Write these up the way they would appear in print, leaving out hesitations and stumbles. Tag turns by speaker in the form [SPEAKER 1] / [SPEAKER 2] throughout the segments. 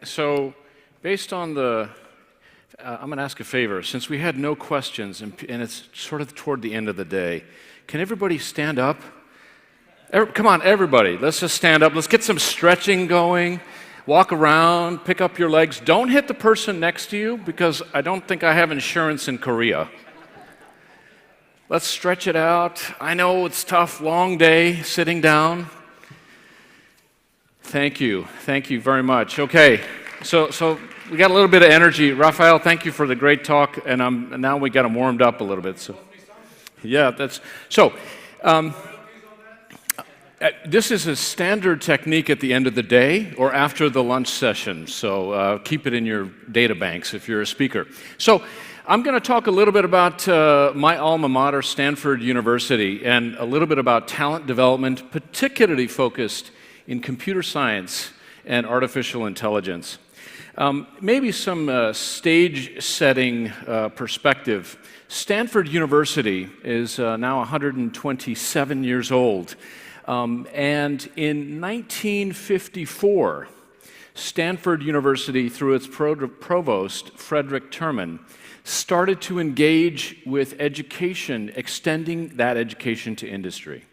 [SPEAKER 1] So, based on the, I'm going to ask a favor. Since we had no questions and it's sort of toward the end of the day, can everybody stand up? Come on, everybody. Let's just stand up. Let's get some stretching going. Walk around, pick up your legs. Don't hit the person next to you because I don't think I have insurance in Korea. Let's stretch it out. I know it's tough, long day, sitting down. Thank you very much. Okay, so we got a little bit of energy. Raphael, thank you for the great talk, and now we got them warmed up a little bit. So, yeah, this is a standard technique at the end of the day or after the lunch session. So keep it in your data banks if you're a speaker. So I'm going to talk a little bit about my alma mater, Stanford University, and a little bit about talent development, particularly focused in computer science and artificial intelligence. Maybe some stage-setting perspective. Stanford University is now 127 years old. And in 1954, Stanford University, through its provost, Frederick Terman, started to engage with education, extending that education to industry.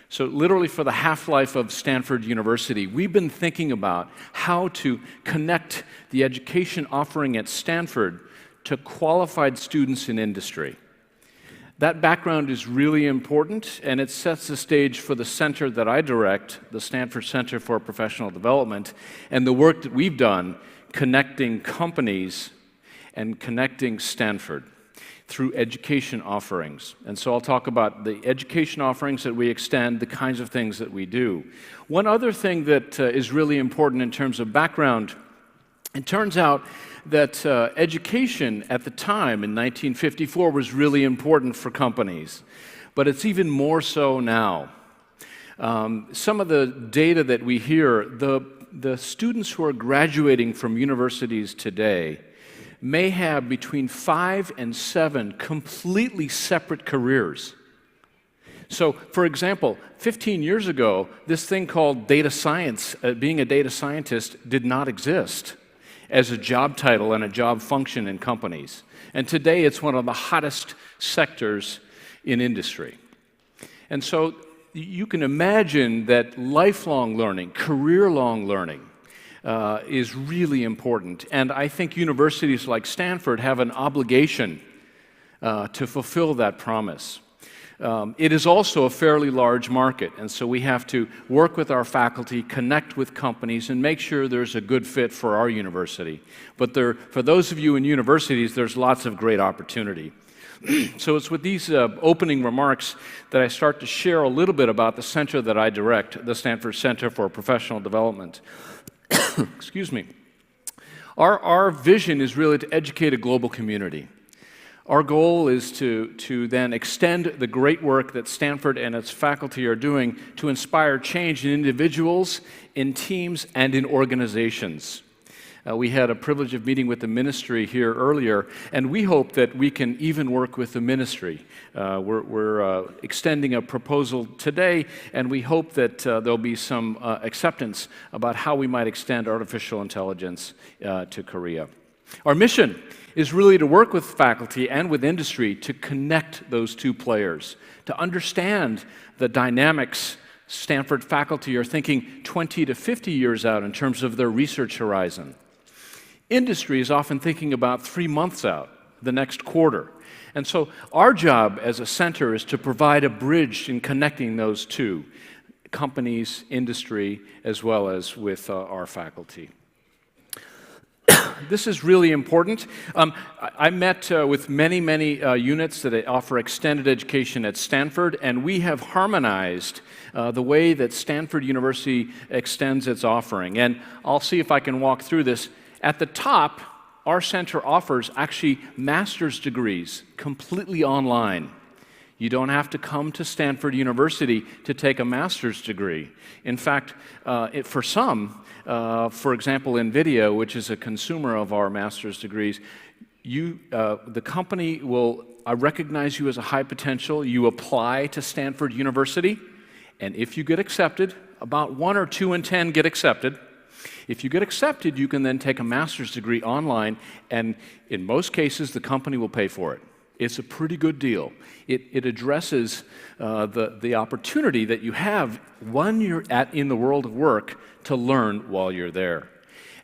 [SPEAKER 1] So literally for the half-life of Stanford University, we've been thinking about how to connect the education offering at Stanford to qualified students in industry. That background is really important, and it sets the stage for the center that I direct, the Stanford Center for Professional Development, and the work that we've done connecting companies and connecting Stanford through education offerings. And so I'll talk about the education offerings that we extend, the kinds of things that we do. One other thing that is really important in terms of background, it turns out that education at the time in 1954 was really important for companies, but it's even more so now. Some of the data that we hear, the students who are graduating from universities today may have between 5 and 7 completely separate careers. So, for example, 15 years ago, this thing called data science, being a data scientist, did not exist as a job title and a job function in companies. And today it's one of the hottest sectors in industry. And so you can imagine that lifelong learning, career-long learning, is really important. And I think universities like Stanford have an obligation to fulfill that promise. It is also a fairly large market, and so we have to work with our faculty, connect with companies, and make sure there's a good fit for our university. But for those of you in universities, there's lots of great opportunity. So it's with these opening remarks that I start to share a little bit about the center that I direct, the Stanford Center for Professional Development. Excuse me. Our vision is really to educate a global community. Our goal is to then extend the great work that Stanford and its faculty are doing to inspire change in individuals, in teams, and in organizations. We had a privilege of meeting with the ministry here earlier, and we hope that we can even work with the ministry. We're extending a proposal today, and we hope that there'll be some acceptance about how we might extend artificial intelligence to Korea. Our mission is really to work with faculty and with industry to connect those two players, to understand the dynamics. Stanford faculty are thinking 20 to 50 years out in terms of their research horizon. Industry is often thinking about 3 months out, the next quarter. And so our job as a center is to provide a bridge in connecting those two, companies, industry, as well as with our faculty. This is really important. I met with many units that offer extended education at Stanford, and we have harmonized the way that Stanford University extends its offering. And I'll see if I can walk through this. At the top, our center offers actually master's degrees completely online. You don't have to come to Stanford University to take a master's degree. In fact, for some, for example, NVIDIA, which is a consumer of our master's degrees, the company will recognize you as a high potential. You apply to Stanford University, and if you get accepted, about 1 or 2 in 10 get accepted. If you get accepted, you can then take a master's degree online, and in most cases, the company will pay for it. It's a pretty good deal. It addresses the opportunity that you have when you're in the world of work to learn while you're there.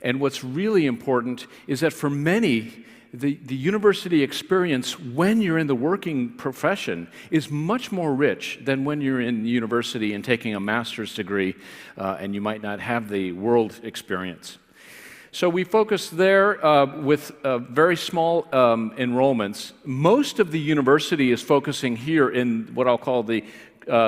[SPEAKER 1] And what's really important is that for many, the university experience when you're in the working profession is much more rich than when you're in university and taking a master's degree and you might not have the world experience. So we focus there with very small enrollments. Most of the university is focusing here in what I'll call the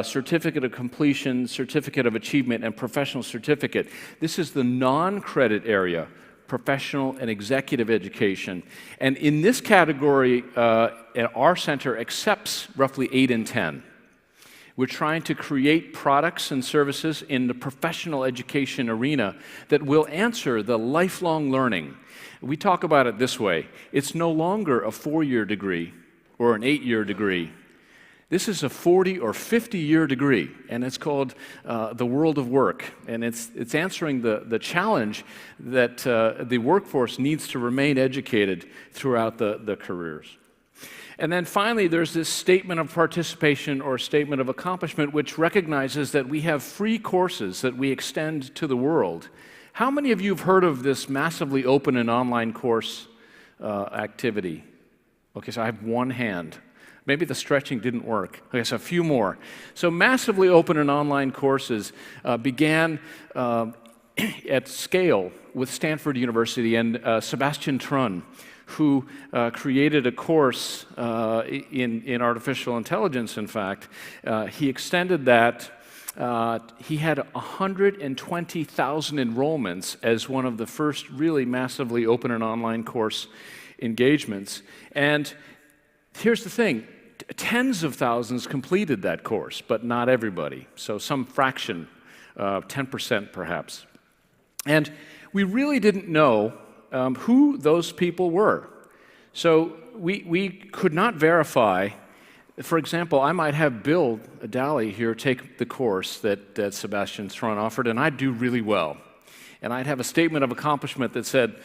[SPEAKER 1] Certificate of Completion, Certificate of Achievement, and Professional Certificate. This is the non-credit area, professional and executive education. And in this category, our center accepts roughly 8 in 10. We're trying to create products and services in the professional education arena that will answer the lifelong learning. We talk about it this way. It's no longer a 4-year degree or an 8-year degree. This is a 40 or 50-year degree, and it's called the world of work. And it's answering the challenge that the workforce needs to remain educated throughout the careers. And then finally, there's this statement of participation or statement of accomplishment, which recognizes that we have free courses that we extend to the world. How many of you have heard of this massively open and online course activity? Okay, so I have one hand. Maybe the stretching didn't work. Okay, so a few more. So massively open and online courses began at scale with Stanford University and Sebastian Trun, who created a course in artificial intelligence, in fact. He extended that. He had 120,000 enrollments as one of the first really massively open and online course engagements. And here's the thing. Tens of thousands completed that course, but not everybody. So some fraction, 10% perhaps. And we really didn't know who those people were. So we could not verify. For example, I might have Bill Daly here take the course that Sebastian Thrun offered, and I'd do really well. And I'd have a statement of accomplishment that said,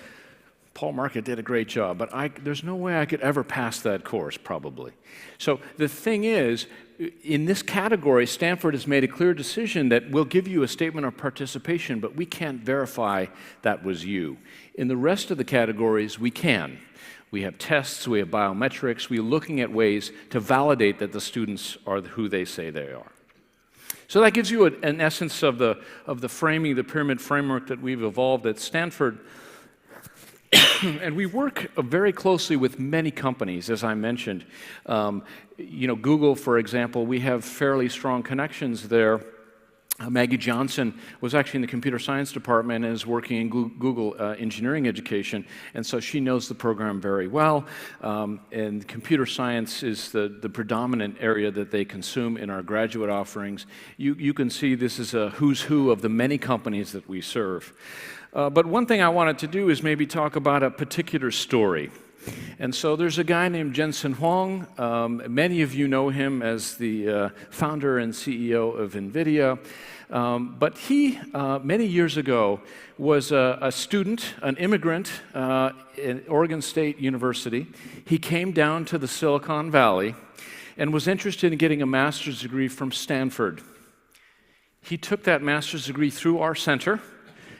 [SPEAKER 1] Paul Marca did a great job, but there's no way I could ever pass that course, probably. So the thing is, in this category, Stanford has made a clear decision that we'll give you a statement of participation, but we can't verify that was you. In the rest of the categories, we can. We have tests, we have biometrics, we're looking at ways to validate that the students are who they say they are. So that gives you an essence of the framing, the pyramid framework that we've evolved at Stanford. And we work very closely with many companies, as I mentioned. Google, for example, we have fairly strong connections there. Maggie Johnson was actually in the computer science department and is working in Google engineering education, and so she knows the program very well. And computer science is the predominant area that they consume in our graduate offerings. You can see this is a who's who of the many companies that we serve. But one thing I wanted to do is maybe talk about a particular story. And so there's a guy named Jensen Huang. Many of you know him as the founder and CEO of NVIDIA. But he, many years ago, was a student, an immigrant in Oregon State University. He came down to the Silicon Valley and was interested in getting a master's degree from Stanford. He took that master's degree through our center.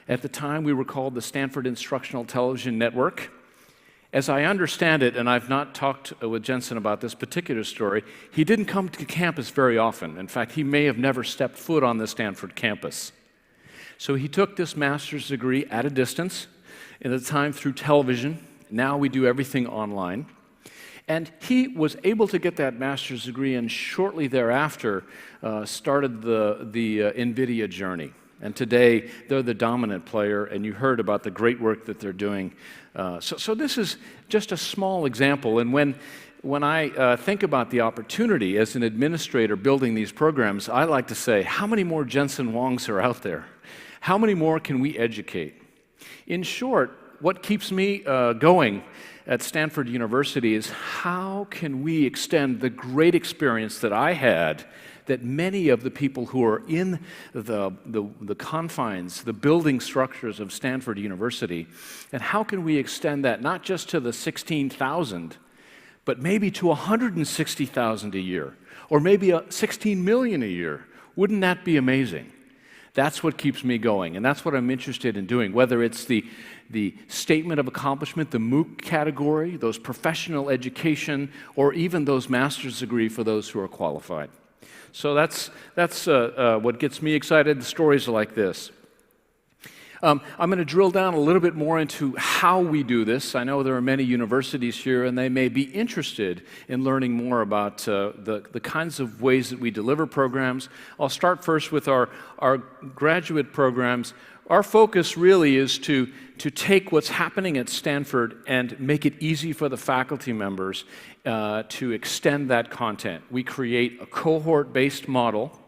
[SPEAKER 1] At the time, we were called the Stanford Instructional Television Network. As I understand it, and I've not talked with Jensen about this particular story, he didn't come to campus very often. In fact, he may have never stepped foot on the Stanford campus. So he took this master's degree at a distance, at the time through television. Now we do everything online. And he was able to get that master's degree and shortly thereafter started the NVIDIA journey. And today, they're the dominant player, and you heard about the great work that they're doing. So this is just a small example. And when I think about the opportunity as an administrator building these programs, I like to say, how many more Jensen Huangs are out there? How many more can we educate? In short, what keeps me going at Stanford University is how can we extend the great experience that I had, that many of the people who are in the confines, the building structures of Stanford University, and how can we extend that not just to the 16,000, but maybe to 160,000 a year, or maybe 16 million a year. Wouldn't that be amazing? That's what keeps me going, and that's what I'm interested in doing, whether it's the statement of accomplishment, the MOOC category, those professional education, or even those master's degree for those who are qualified. So that's what gets me excited. The stories are like this. I'm going to drill down a little bit more into how we do this. I know there are many universities here, and they may be interested in learning more about the kinds of ways that we deliver programs. I'll start first with our graduate programs. Our focus really is to take what's happening at Stanford and make it easy for the faculty members to extend that content. We create a cohort-based model.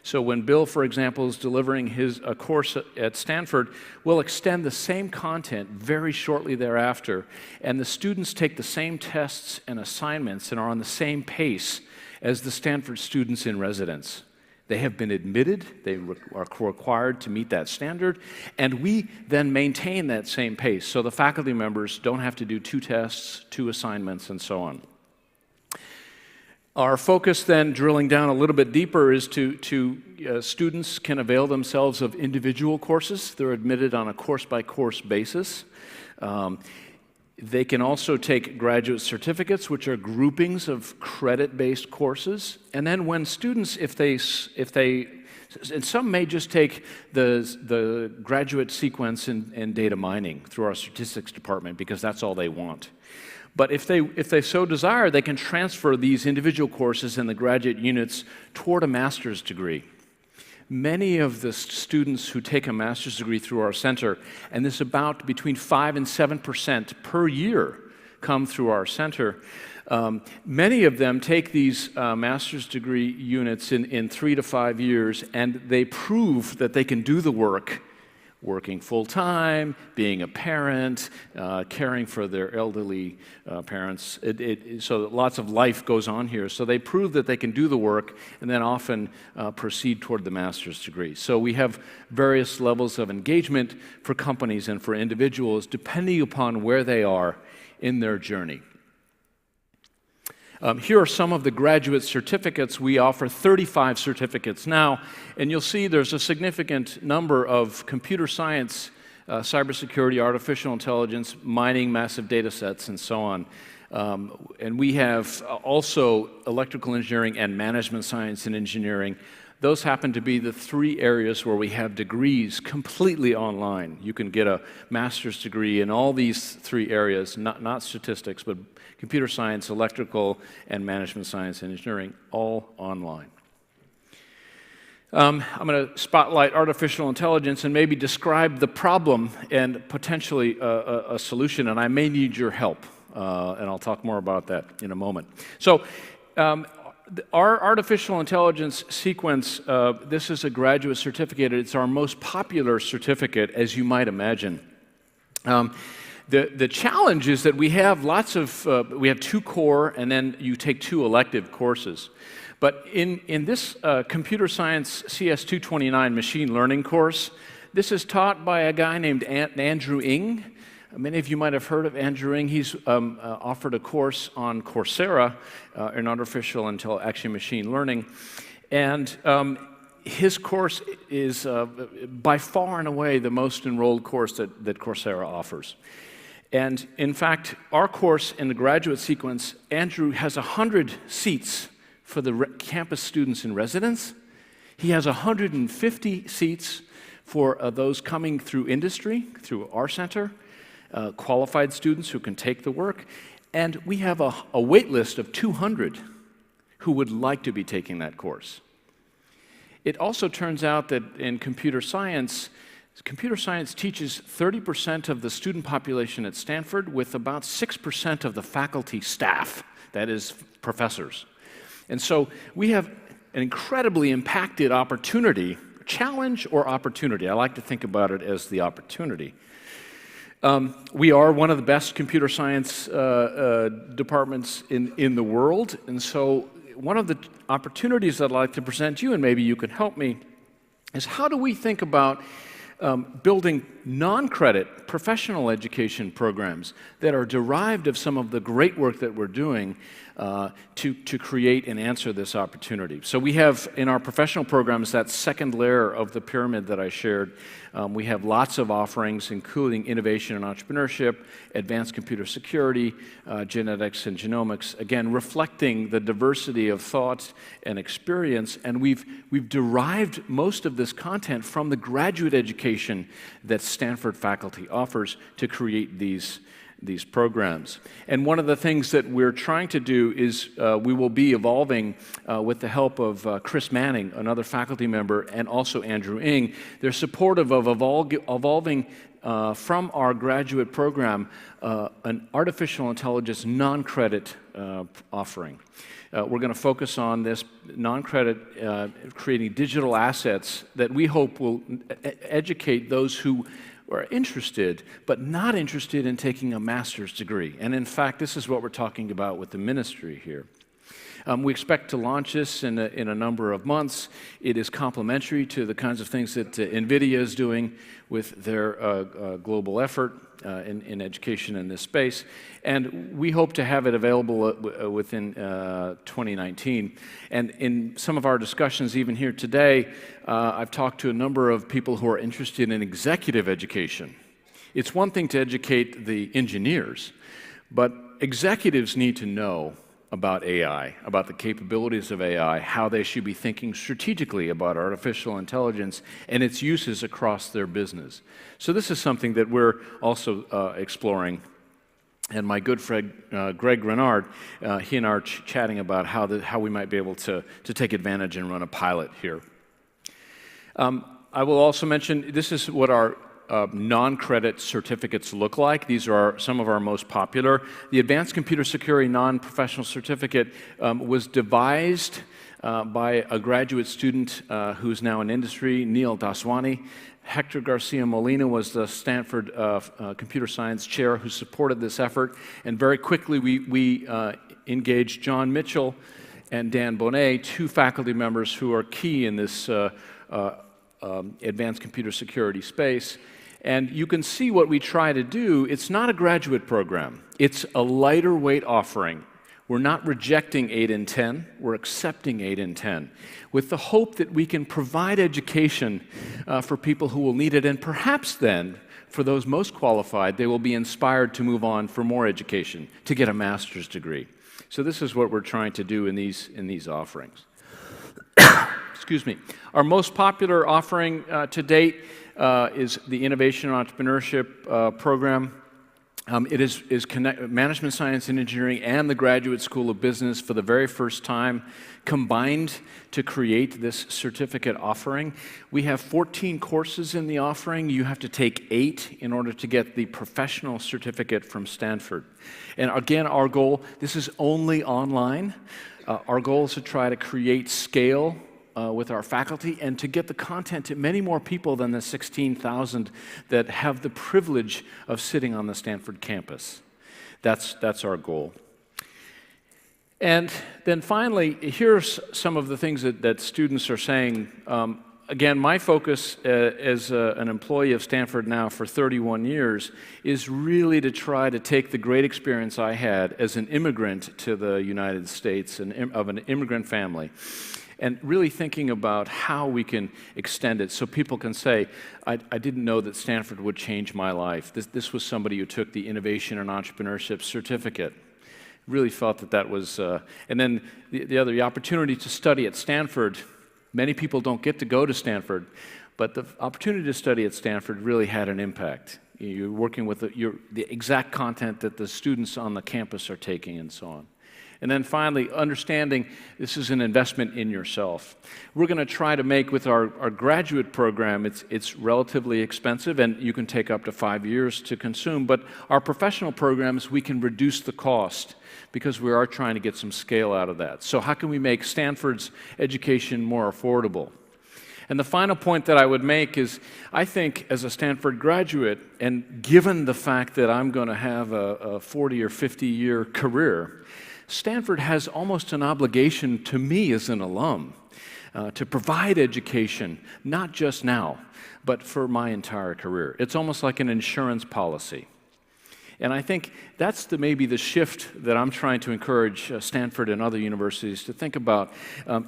[SPEAKER 1] So when Bill, for example, is delivering a course at Stanford, we'll extend the same content very shortly thereafter, and the students take the same tests and assignments and are on the same pace as the Stanford students in residence. They have been admitted, they are required to meet that standard, and we then maintain that same pace, so the faculty members don't have to do 2 tests, 2 assignments, and so on. Our focus then, drilling down a little bit deeper, is students can avail themselves of individual courses. They're admitted on a course-by-course basis. They can also take graduate certificates, which are groupings of credit-based courses. And then when students, if they, and some may just take the graduate sequence in data mining through our statistics department because that's all they want. But if they so desire, they can transfer these individual courses in the graduate units toward a master's degree. Many of the students who take a master's degree through our center, and this is about between 5% and 7% per year come through our center, many of them take these master's degree units in 3 to 5 years, and they prove that they can do the work, working full-time, being a parent, caring for their elderly parents. So lots of life goes on here. So they prove that they can do the work and then often proceed toward the master's degree. So we have various levels of engagement for companies and for individuals depending upon where they are in their journey. Here are some of the graduate certificates. We offer 35 certificates now, and you'll see there's a significant number of computer science, cybersecurity, artificial intelligence, mining massive data sets, and so on. And we have also electrical engineering and management science and engineering. Those happen to be the 3 areas where we have degrees completely online. You can get a master's degree in all these 3 areas, not statistics, but computer science, electrical, and management science and engineering, all online. I'm going to spotlight artificial intelligence and maybe describe the problem and potentially a solution, and I may need your help, and I'll talk more about that in a moment. So, our artificial intelligence sequence, this is a graduate certificate. It's our most popular certificate, as you might imagine. The challenge is that we have we have 2 core, and then you take 2 elective courses. But in this Computer Science CS229 machine learning course, this is taught by a guy named Andrew Ng. Many of you might have heard of Andrew Ng. He's offered a course on Coursera in artificial intelligence, actually machine learning. And his course is by far and away the most enrolled course that Coursera offers. And in fact, our course in the graduate sequence, Andrew has 100 seats for the campus students in residence. He has 150 seats for those coming through industry, through our center, qualified students who can take the work. And we have a wait list of 200 who would like to be taking that course. It also turns out that in computer science teaches 30% of the student population at Stanford with about 6% of the faculty staff, that is, professors. And so we have an incredibly impacted opportunity, challenge or opportunity. I like to think about it as the opportunity. We are one of the best computer science departments in the world, and so one of the opportunities that I'd like to present you, and maybe you can help me, is how do we think about building non-credit professional education programs that are derived of some of the great work that we're doing to create and answer this opportunity. So we have in our professional programs that second layer of the pyramid that I shared. We have lots of offerings, including innovation and entrepreneurship, advanced computer security, genetics and genomics, again, reflecting the diversity of thought and experience. And we've derived most of this content from the graduate education that Stanford faculty offers to create these programs. And one of the things that we're trying to do is we will be evolving with the help of Chris Manning, another faculty member, and also Andrew Ng. They're supportive of evolving from our graduate program an artificial intelligence non-credit offering. We're going to focus on this non-credit, creating digital assets that we hope will educate those who are interested, but not interested in taking a master's degree. And in fact, this is what we're talking about with the ministry here. We expect to launch this in a number of months. It is complementary to the kinds of things that NVIDIA is doing with their global effort in education in this space. And we hope to have it available within 2019. And in some of our discussions, even here today, I've talked to a number of people who are interested in executive education. It's one thing to educate the engineers, but executives need to know about AI, about the capabilities of AI, how they should be thinking strategically about artificial intelligence and its uses across their business. So this is something that we're also exploring. And my good friend Greg Renard, he and I are chatting about how we might be able to take advantage and run a pilot here. I will also mention, this is what our non-credit certificates look like. These are some of our most popular. The Advanced Computer Security Non-Professional Certificate was devised by a graduate student who's now in industry, Neil Daswani. Hector Garcia Molina was the Stanford computer science chair who supported this effort. And very quickly we engaged John Mitchell and Dan Bonet, two faculty members who are key in this advanced computer security space. And you can see what we try to do. It's not a graduate program. It's a lighter weight offering. We're not rejecting 8 and 10. We're accepting 8 and 10 with the hope that we can provide education for people who will need it. And perhaps then, for those most qualified, they will be inspired to move on for more education, to get a master's degree. So this is what we're trying to do in these offerings. Excuse me. Our most popular offering to date is the Innovation and Entrepreneurship program. It is Management Science and Engineering and the Graduate School of Business for the very first time combined to create this certificate offering. We have 14 courses in the offering. You have to take 8 in order to get the professional certificate from Stanford. And again, our goal, this is only online. Our goal is to try to create scale with our faculty and to get the content to many more people than the 16,000 that have the privilege of sitting on the Stanford campus. That's our goal. And then finally, here's some of the things that students are saying. Again, my focus as an employee of Stanford now for 31 years is really to try to take the great experience I had as an immigrant to the United States, of an immigrant family, and really thinking about how we can extend it so people can say, I didn't know that Stanford would change my life. This was somebody who took the Innovation and Entrepreneurship Certificate. Really felt that was, and then the opportunity to study at Stanford. Many people don't get to go to Stanford, but the opportunity to study at Stanford really had an impact. You're working with the exact content that the students on the campus are taking and so on. And then finally, understanding this is an investment in yourself. We're going to try to make, with our graduate program, it's relatively expensive, and you can take up to 5 years to consume, but our professional programs, we can reduce the cost because we are trying to get some scale out of that. So how can we make Stanford's education more affordable? And the final point that I would make is, I think as a Stanford graduate, and given the fact that I'm going to have a 40 or 50-year career, Stanford has almost an obligation to me as an alum to provide education, not just now, but for my entire career. It's almost like an insurance policy. And I think that's maybe the shift that I'm trying to encourage Stanford and other universities to think about,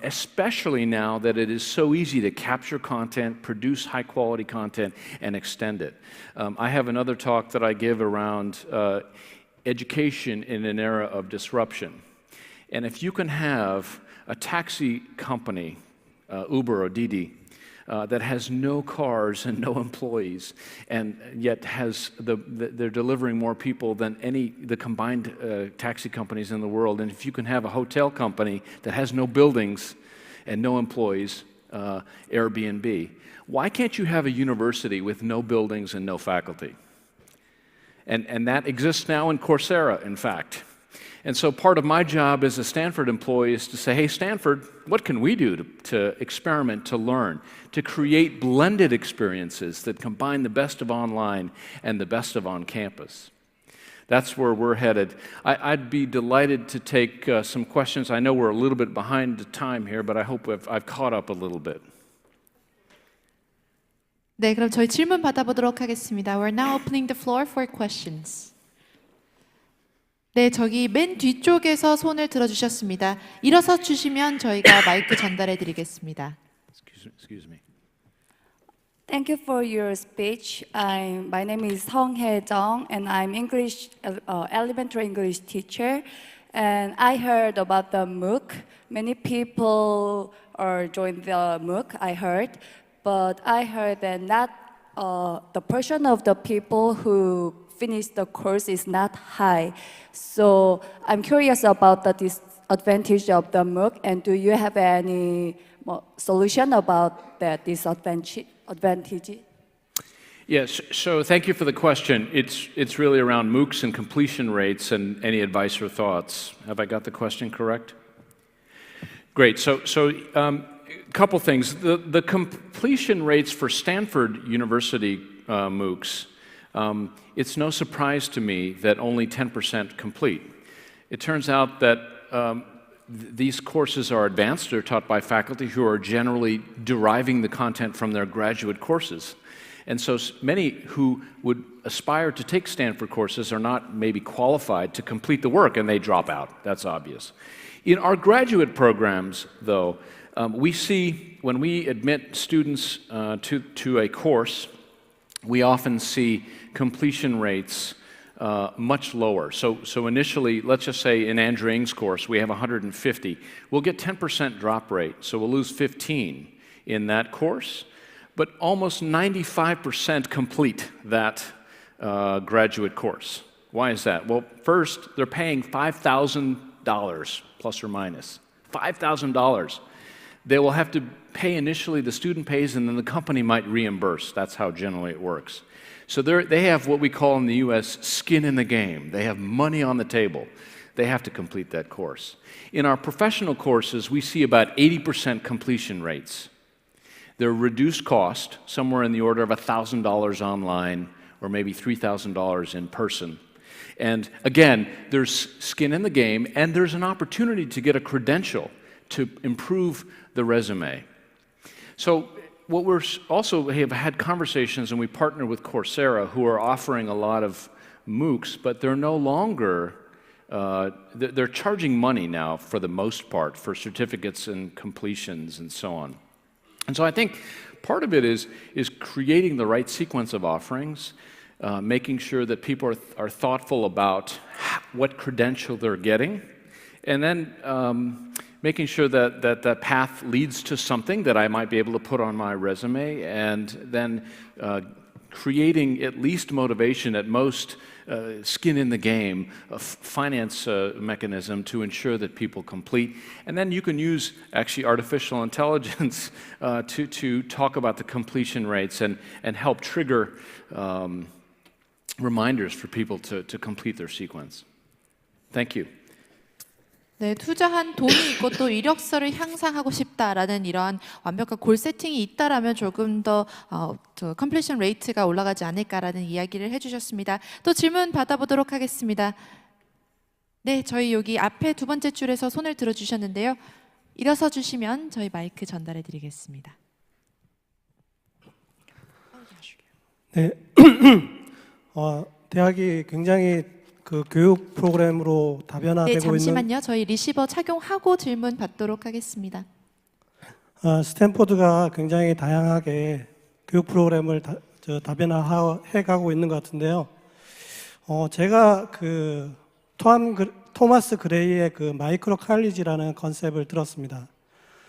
[SPEAKER 1] especially now that it is so easy to capture content, produce high-quality content, and extend it. I have another talk that I give around education in an era of disruption. And if you can have a taxi company, Uber or Didi, that has no cars and no employees, and yet they're delivering more people than the combined taxi companies in the world. And if you can have a hotel company that has no buildings and no employees, Airbnb, why can't you have a university with no buildings and no faculty? And that exists now in Coursera, in fact. And so part of my job as a Stanford employee is to say, hey, Stanford, what can we do to experiment, to learn, to create blended experiences that combine the best of online and the best of on campus? That's where we're headed. I'd be delighted to take some questions. I know we're a little bit behind the time here, but I hope I've caught up a little bit.
[SPEAKER 2] 네, 그럼 저희 질문 받아보도록 하겠습니다. We're now opening the floor for questions. 네, 저기 맨 뒤쪽에서 손을 들어주셨습니다. 일어서 주시면 저희가 마이크 전달해 드리겠습니다.
[SPEAKER 1] Excuse me.
[SPEAKER 3] Thank you for your speech. My name is Song Hae-jung, and I'm elementary English teacher. And I heard about the MOOC. Many people joined the MOOC, I heard. But I heard that not the portion of the people who finish the course is not high. So I'm curious about the disadvantage of the MOOC, and do you have any solution about that disadvantage?
[SPEAKER 1] Yes, so thank you for the question. It's really around MOOCs and completion rates and any advice or thoughts. Have I got the question correct? Great, so a couple things. The completion rates for Stanford University MOOCs, it's no surprise to me that only 10% complete. It turns out that these courses are advanced. They're taught by faculty who are generally deriving the content from their graduate courses. And so many who would aspire to take Stanford courses are not maybe qualified to complete the work, and they drop out. That's obvious. In our graduate programs, though, we see when we admit students to a course, we often see completion rates much lower. So initially, let's just say in Andrew Ng's course, we have 150. We'll get 10% drop rate, so we'll lose 15 in that course, but almost 95% complete that graduate course. Why is that? Well, first, they're paying $5,000 plus or minus. $5,000. They will have to pay initially, the student pays, and then the company might reimburse. That's how generally it works. So they have what we call in the US skin in the game. They have money on the table. They have to complete that course. In our professional courses, we see about 80% completion rates. They're reduced cost, somewhere in the order of $1,000 online or maybe $3,000 in person. And again, there's skin in the game, and there's an opportunity to get a credential to improve the resume. So what we're also have had conversations, and we partner with Coursera, who are offering a lot of MOOCs, but they're no longer, they're charging money now for the most part for certificates and completions and so on. And so I think part of it is creating the right sequence of offerings, making sure that people are thoughtful about what credential they're getting, and then making sure that path leads to something that I might be able to put on my resume, and then creating at least motivation, at most skin in the game, a finance mechanism to ensure that people complete. And then you can use actually artificial intelligence to talk about the completion rates and help trigger reminders for people to complete their sequence. Thank you.
[SPEAKER 2] 네, 투자한 돈이 있고 또 이력서를 향상하고 싶다라는 이러한 완벽한 골 세팅이 있다라면 조금 더 컴플리션 레이트가 올라가지 않을까라는 이야기를 해주셨습니다. 또 질문 받아보도록 하겠습니다. 네, 저희 여기 앞에 두 번째 줄에서 손을 들어주셨는데요. 일어서 주시면 저희 마이크 전달해 드리겠습니다.
[SPEAKER 4] 네, 대학이 굉장히 그 교육 프로그램으로
[SPEAKER 2] 네,
[SPEAKER 4] 다변화되고 있는
[SPEAKER 2] 잠시만요. 저희 리시버 착용하고 질문 받도록 하겠습니다.
[SPEAKER 4] 스탠포드가 굉장히 다양하게 교육 프로그램을 다변화해 가고 있는 것 같은데요. 제가 그 토마스 그레이의 그 마이크로 칼리지라는 컨셉을 들었습니다.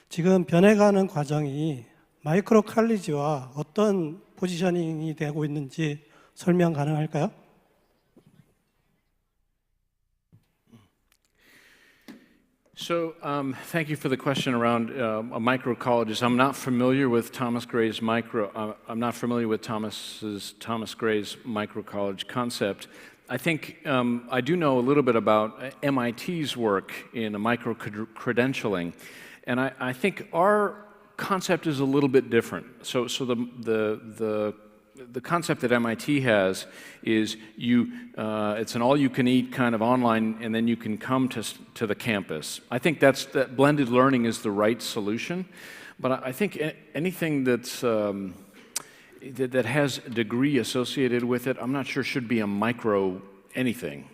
[SPEAKER 4] 지금 변해가는 과정이 마이크로 칼리지와 어떤 포지셔닝이 되고 있는지 설명 가능할까요?
[SPEAKER 1] So, thank you for the question around micro colleges. I'm not familiar with Thomas Gray's Thomas Gray's micro college concept. I think I do know a little bit about MIT's work in micro credentialing, and I think our concept is a little bit different. So the concept that MIT has is it's an all-you-can-eat kind of online, and then you can come to the campus. I think that blended learning is the right solution, but I think anything that's that has a degree associated with it, I'm not sure should be a micro anything.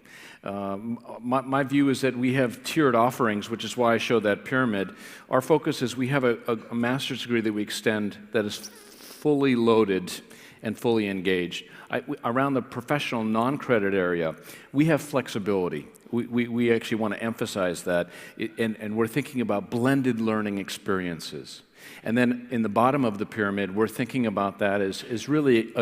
[SPEAKER 1] My view is that we have tiered offerings, which is why I showed that pyramid. Our focus is we have a master's degree that we extend that is fully loaded and fully engaged. Around the professional non-credit area, we have flexibility. We actually want to emphasize that, and we're thinking about blended learning experiences. And then in the bottom of the pyramid, we're thinking about that as really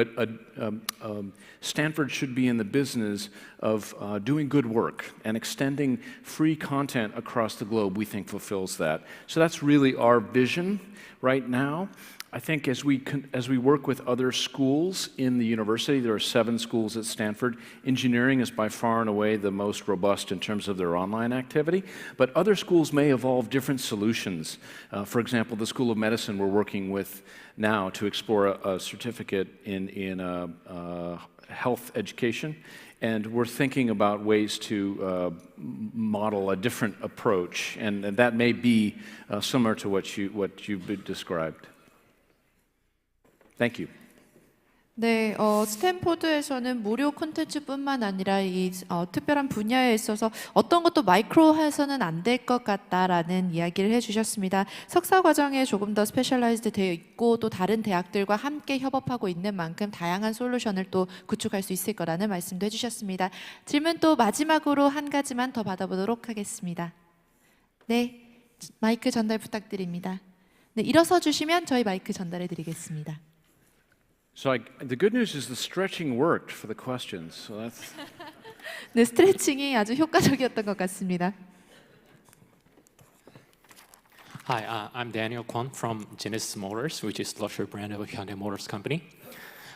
[SPEAKER 1] Stanford should be in the business of doing good work, and extending free content across the globe, we think fulfills that. So that's really our vision right now. I think as we work with other schools in the university, there are 7 schools at Stanford. Engineering is by far and away the most robust in terms of their online activity, but other schools may evolve different solutions. For example, the School of Medicine we're working with now to explore a certificate in health education, and we're thinking about ways to model a different approach, and that may be similar to what you've described. Thank you.
[SPEAKER 2] 네, 스탠포드에서는 무료 콘텐츠뿐만 아니라 이 특별한 분야에 있어서 어떤 것도 마이크로해서는 안 될 것 같다라는 이야기를 해주셨습니다. 석사 과정에 조금 더 스페셜라이즈드 되어 있고 또 다른 대학들과 함께 협업하고 있는 만큼 다양한 솔루션을 또 구축할 수 있을 거라는 말씀도 해주셨습니다. 질문 또 마지막으로 한 가지만 더 받아보도록 하겠습니다. 네, 마이크 전달 부탁드립니다. 네, 일어서 주시면 저희 마이크 전달해 드리겠습니다.
[SPEAKER 1] So the good news is the stretching worked for the questions. So that's
[SPEAKER 2] 네, 스트레칭이 아주 효과적이었던 것 같습니다.
[SPEAKER 5] Hi, I'm Daniel Kwon from Genesis Motors, which is luxury brand of Hyundai Motors Company.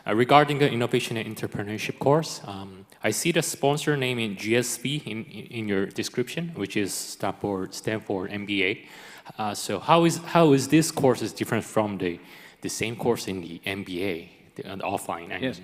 [SPEAKER 5] Regarding the Innovation and Entrepreneurship course, I see the sponsor name in GSP in your description, which is Stanford MBA. So how is this course is different from the same course in the MBA, the offline?
[SPEAKER 1] yes.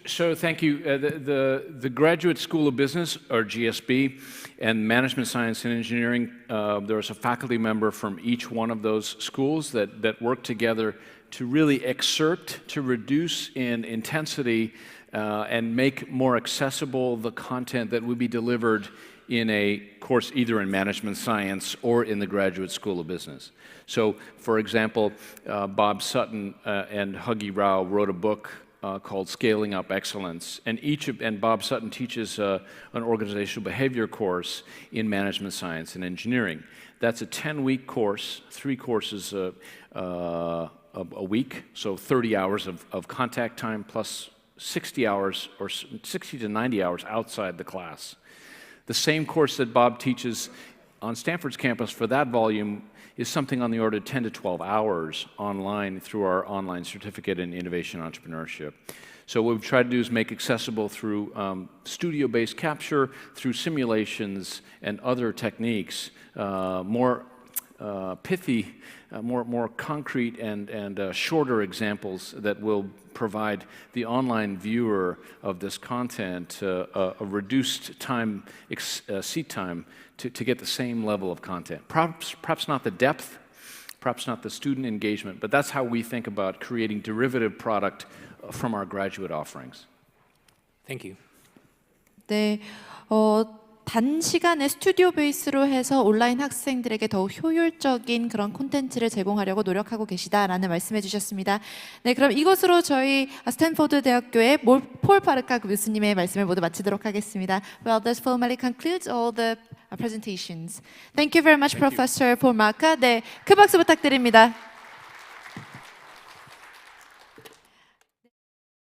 [SPEAKER 1] So thank you. The Graduate School of Business, or GSB, and Management Science and Engineering, there is a faculty member from each one of those schools that work together to really excerpt, to reduce in intensity, and make more accessible the content that would be delivered in a course either in management science or in the Graduate School of Business. So, for example, Bob Sutton and Huggy Rao wrote a book called Scaling Up Excellence, and Bob Sutton teaches an organizational behavior course in management science and engineering. That's a 10-week course, 3 courses a week, so 30 hours of contact time plus 60 hours or 60 to 90 hours outside the class. The same course that Bob teaches on Stanford's campus for that volume is something on the order of 10 to 12 hours online through our online certificate in innovation and entrepreneurship. So what we've tried to do is make accessible through studio-based capture, through simulations and other techniques, more pithy, more concrete and shorter examples that will provide the online viewer of this content a reduced time, seat time to get the same level of content. Perhaps not the depth, perhaps not the student engagement, but that's how we think about creating derivative product from our graduate offerings.
[SPEAKER 5] Thank you.
[SPEAKER 2] 네, 단시간에 스튜디오 베이스로 해서 온라인 학생들에게 더욱 효율적인 그런 콘텐츠를 제공하려고 노력하고 계시다라는 말씀해 주셨습니다. 네, 그럼 이것으로 저희 스탠포드 대학교의 폴 파르카 교수님의 말씀을 모두 마치도록 하겠습니다. Well, this formally concludes all the presentations. Thank you very much, Professor Paul Marca. 네, 큰 박수 부탁드립니다.